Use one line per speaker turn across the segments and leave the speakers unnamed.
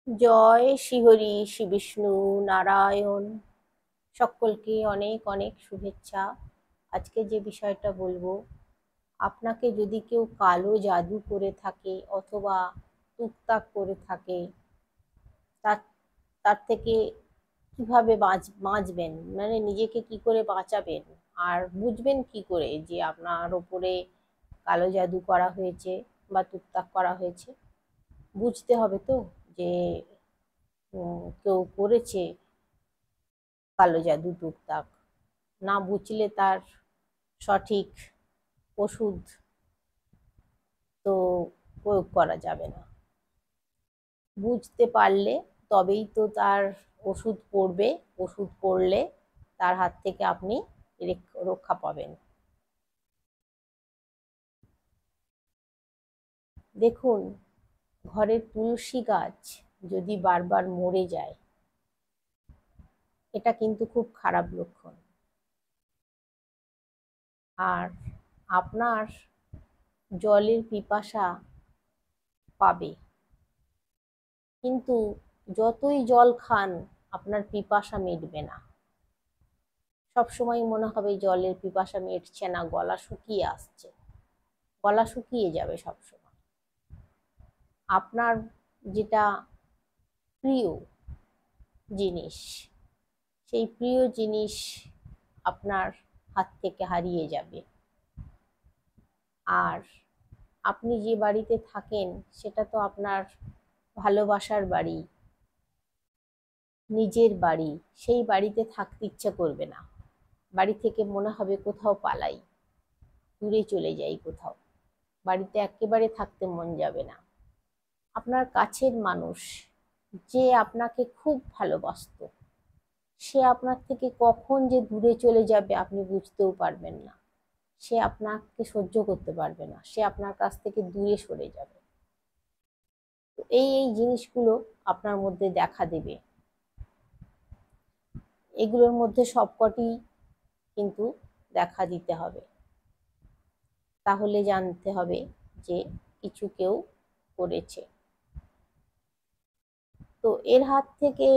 জয় শ্রীহরি শ্রী বিষ্ণু নারায়ণ। সকলকে অনেক অনেক শুভেচ্ছা। আজকে যে বিষয়টা বলবো, আপনাকে যদি কেউ কালো জাদু করে থাকে অথবা টুকটাক করে থাকে, তার তার থেকে কিভাবে বাঁচবেন, মানে নিজেকে কি করে বাঁচাবেন, আর বুঝবেন কি করে যে আপনার ওপরে কালো জাদু করা হয়েছে বা টুকটাক করা হয়েছে। বুঝতে হবে তো যে কেউ করেছে কালো জাদু টুকটাক। না বুঝলে তার সঠিক ওষুধ তো প্রয়োগ করা যাবে না। বুঝতে পারলে তবেই তো তার ওষুধ পড়বে। ওষুধ পড়লে তার হাত থেকে আপনি রক্ষা পাবেন। দেখুন, ঘরের তুলসী গাছ যদি বারবার মরে যায়, এটা কিন্তু খুব খারাপ লক্ষণ। আর আপনার জলের পিপাসা পাবে, কিন্তু যতই জল খান আপনার পিপাসা মিটবে না। সবসময় মনে হবে জলের পিপাসা মিটছে না, গলা শুকিয়ে আসছে। গলা শুকিয়ে যাবে সবসময়। আপনার যেটা প্রিয় জিনিস, সেই প্রিয় জিনিস আপনার হাত থেকে হারিয়ে যাবে। আর আপনি যে বাড়িতে থাকেন সেটা তো আপনার ভালোবাসার বাড়ি, নিজের বাড়ি। সেই বাড়িতে থাকতে ইচ্ছা করবে না। বাড়ি থেকে মনে হবে কোথাও পালাই, দূরে চলে যাই কোথাও। বাড়িতে একেবারে থাকতে মন যাবে না। আপনার কাছের মানুষ যে আপনাকে খুব ভালোবাসতো, সে আপনার থেকে কখন যে দূরে চলে যাবে আপনি বুঝতেও পারবেন না। সে আপনাকে সহ্য করতে পারবে না, সে আপনার কাছ থেকে দূরে সরে যাবে। তো এই এই জিনিসগুলো আপনার মধ্যে দেখা দেবে। এগুলোর মধ্যে সবকটি কিন্তু দেখা দিতে হবে। তাহলে জানতে হবে যে কিছু কেউ করেছে। তো এর হাত থেকে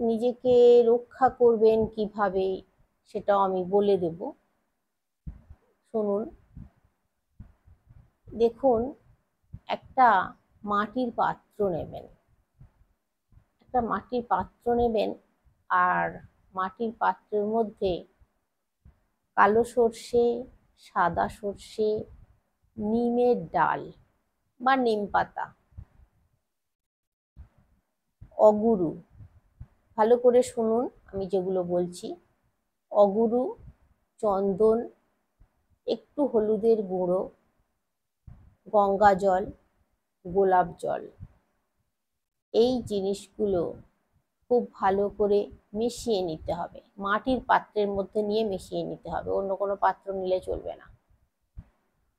নিজেকে রক্ষা করবেন কিভাবে, সেটাও আমি বলে দেব। শুনুন। দেখুন, একটা মাটির পাত্র নেবেন। একটা মাটির পাত্র নেবেন, আর মাটির পাত্রের মধ্যে কালো সর্ষে, সাদা সর্ষে, নিমের ডাল বা নিম পাতা, অগুরু, ভালো করে শুনুন আমি যেগুলো বলছি, অগুরু, চন্দন, একটু হলুদের গুঁড়ো, গঙ্গা জল, গোলাপ জল, এই জিনিসগুলো খুব ভালো করে মিশিয়ে নিতে হবে। মাটির পাত্রের মধ্যে নিয়ে মিশিয়ে নিতে হবে, অন্য কোনো পাত্র নিলে চলবে না।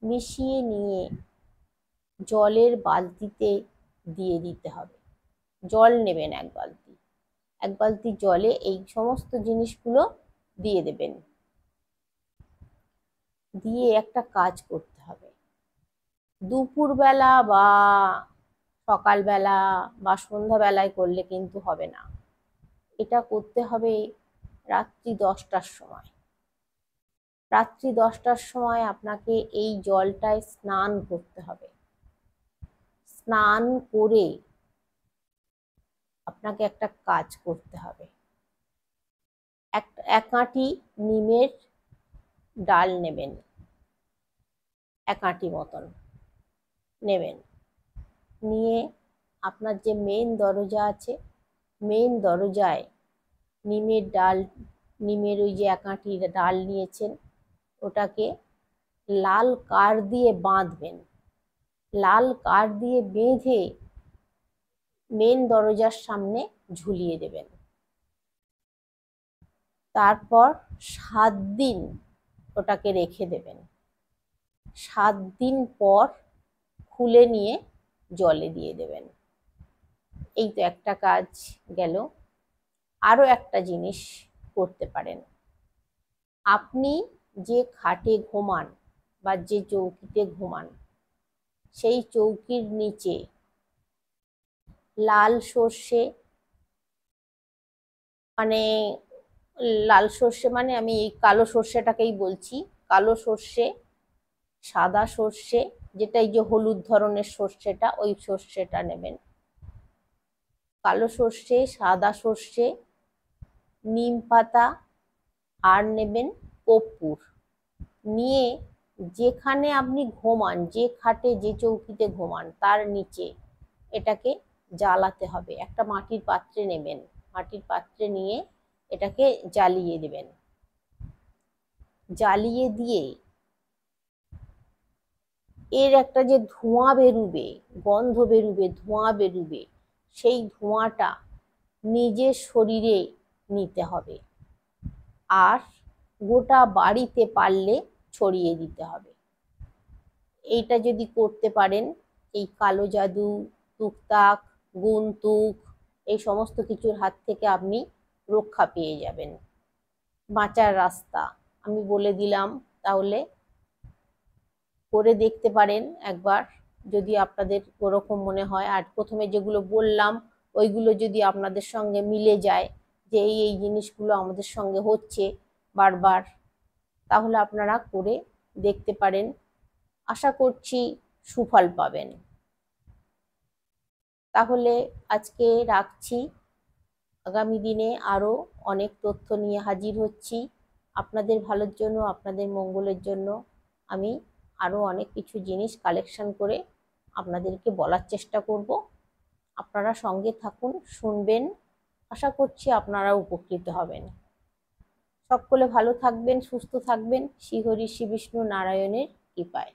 মিশিয়ে নিয়ে জলের বালতিতে দিয়ে দিতে হবে। জল নেবেন এক বালতি, এক বালতি জলে এই সমস্ত জিনিসগুলো দিয়ে দেবেন। দিয়ে একটা কাজ করতে হবে। দুপুরবেলা বা সকালবেলা বা সন্ধ্যাবেলায় করলে কিন্তু হবে না। এটা করতে হবে রাত্রি 10টার সময়। রাত্রি 10টার সময় আপনাকে এই জলটায় স্নান করতে হবে। স্নান করে আপনাকে একটা কাজ করতে হবে। এক আঁটি নিমের ডাল নেবেন, এক আঁটি মতন নেবেন। নিয়ে আপনার যে মেন দরজা আছে, মেন দরজায় নিমের ডাল, নিমের ওই যে এক আঁটি ডাল নিয়েছেন, ওটাকে লাল কাঠ দিয়ে বাঁধবেন। লাল কাঠ দিয়ে বেঁধে মেন দরজার সামনে ঝুলিয়ে দেবেন। তারপর 7 দিন ওটাকে রেখে দেবেন। 7 দিন পর খুলে নিয়ে জলে দিয়ে দেবেন। এই তো একটা কাজ গেল। আরো একটা জিনিস করতে পারেন। আপনি যে খাটে ঘুমান বা যে চৌকিতে ঘুমান, সেই চৌকির নিচে লাল সর্ষে, মানে লাল সর্ষে মানে আমি এই কালো সর্ষেটাকেই বলছি, কালো সর্ষে, সাদা সর্ষে, যেটা এই যে হলুদ ধরনের সর্ষেটা, ওই সর্ষেটা নেবেন। কালো সর্ষে, সাদা সর্ষে, নিম পাতা, আর নেবেন কর্পূর। নিয়ে যেখানে আপনি ঘুমান, যে খাটে যে চৌকিতে ঘুমান তার নিচে এটাকে জ্বালাতে হবে। একটা মাটির পাত্রে নেবেন, মাটির পাত্রে নিয়ে এটাকে জ্বালিয়ে দেবেন। জ্বালিয়ে দিয়ে এর একটা যে ধোঁয়া বেরুবে, গন্ধ বেরুবে, ধোঁয়া বেরুবে, সেই ধোঁয়াটা নিজের শরীরে নিতে হবে, আর গোটা বাড়িতে পারলে ছড়িয়ে দিতে হবে। এইটা যদি করতে পারেন, এই কালো জাদু, তুকতাক, গুনতুক, এই সমস্ত কিছুর হাত থেকে আপনি রক্ষা পেয়ে যাবেন। বাঁচার রাস্তা আমি বলে দিলাম, তাহলে করে দেখতে পারেন একবার, যদি আপনাদের ওরকম মনে হয়। আর প্রথমে যেগুলো বললাম ওইগুলো যদি আপনাদের সঙ্গে মিলে যায়, যে এই জিনিসগুলো আমাদের সঙ্গে হচ্ছে বারবার, তাহলে আপনারা করে দেখতে পারেন। আশা করছি সুফল পাবেন। তাহলে আজকে রাখছি, আগামী দিনে আরও অনেক তথ্য নিয়ে হাজির হচ্ছি। আপনাদের ভালোর জন্য, আপনাদের মঙ্গলের জন্য আমি আরও অনেক কিছু জিনিস কালেকশন করে আপনাদেরকে বলার চেষ্টা করব। আপনারা সঙ্গে থাকুন, শুনবেন। আশা করছি আপনারা উপকৃত হবেন। সকলে ভালো থাকবেন, সুস্থ থাকবেন, শ্রীহরি শ্রী বিষ্ণু নারায়ণের কৃপায়।